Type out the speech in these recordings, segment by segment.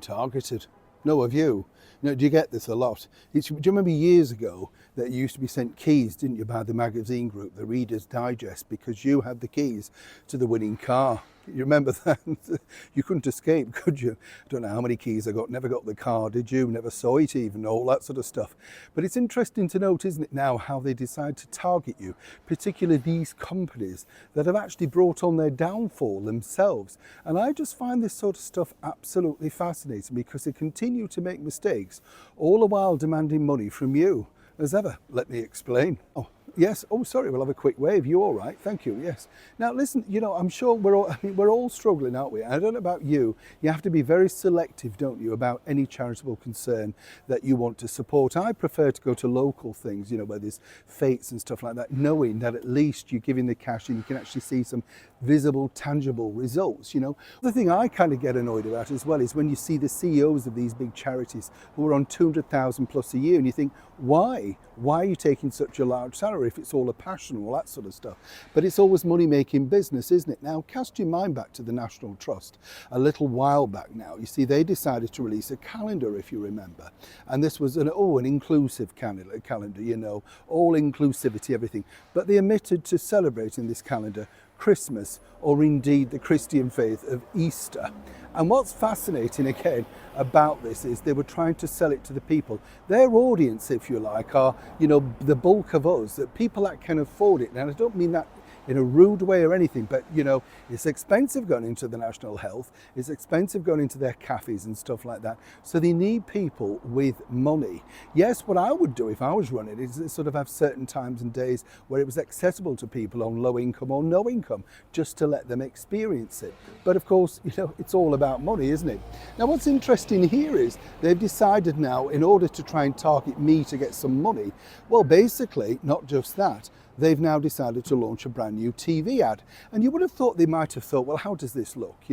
Targeted. No, have you? No, do you get this a lot? Do you remember years ago that you used to be sent keys, didn't you, by the magazine group, the Reader's Digest, because you had the keys to the winning car? You remember that? You couldn't escape, could you? I don't know how many keys I got, never got the car, did you? Never saw it even, all that sort of stuff. But it's interesting to note, isn't it, now how they decide to target you, particularly these companies that have actually brought on their downfall themselves. And I just find this sort of stuff absolutely fascinating because they continue to make mistakes, all the while demanding money from you. As ever, let me explain. Oh, yes. Oh, sorry. We'll have a quick wave. You all right? Thank you. Yes. Now, listen. I'm sure we're all struggling, aren't we? I don't know about you. You have to be very selective, don't you, about any charitable concern that you want to support. I prefer to go to local things, where there's fates and stuff like that, knowing that at least you're giving the cash and you can actually see some visible, tangible results. The thing I kind of get annoyed about as well is when you see the CEOs of these big charities who are on 200,000 plus a year, and you think, why? Why are you taking such a large salary if it's all a passion, all that sort of stuff? But it's always money-making business, isn't it? Now, cast your mind back to the National Trust a little while back now. You see, they decided to release a calendar, if you remember. And this was an inclusive calendar, all inclusivity, everything. But they omitted to celebrate in this calendar Christmas, or indeed the Christian faith of Easter. And what's fascinating again about this is they were trying to sell it to the people. Their audience, if you like, are, the bulk of us, that people that can afford it. And I don't mean that in a rude way or anything, but it's expensive going into the National Health, it's expensive going into their cafes and stuff like that. So they need people with money. Yes, what I would do if I was running is sort of have certain times and days where it was accessible to people on low income or no income, just to let them experience it. But of course, it's all about money, isn't it? Now, what's interesting here is they've decided now, in order to try and target me to get some money, well, basically, not just that, they've now decided to launch a brand new TV ad. And you would have thought they might have thought, well, how does this look?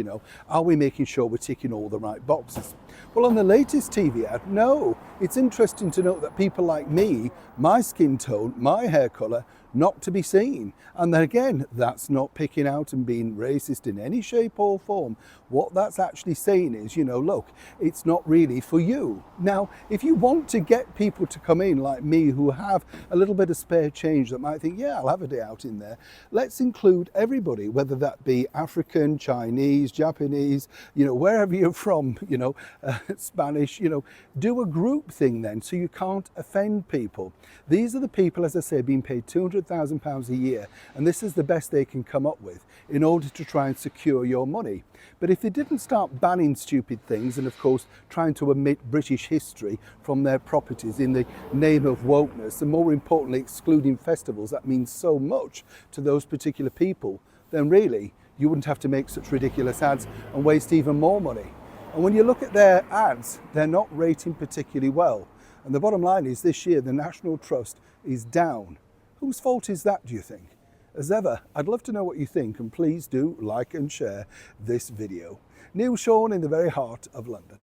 Are we making sure we're ticking all the right boxes? Well, on the latest TV ad, no. It's interesting to note that people like me, my skin tone, my hair colour, not to be seen. And then again, that's not picking out and being racist in any shape or form. What that's actually saying is, look, it's not really for you. Now, if you want to get people to come in like me who have a little bit of spare change that might think, yeah, I'll have a day out in there, let's include everybody, whether that be African, Chinese, Japanese, wherever you're from, Spanish, do a group thing then, so you can't offend people. These are the people, as I say, being paid £200,000 a year, and this is the best they can come up with in order to try and secure your money. But if they didn't start banning stupid things and, of course, trying to omit British history from their properties in the name of wokeness, and more importantly, excluding festivals that means so much to those particular people, then really, you wouldn't have to make such ridiculous ads and waste even more money. And when you look at their ads, they're not rating particularly well. And the bottom line is this year, the National Trust is down. Whose fault is that, do you think? As ever, I'd love to know what you think, and please do like and share this video. Neil Sean in the very heart of London.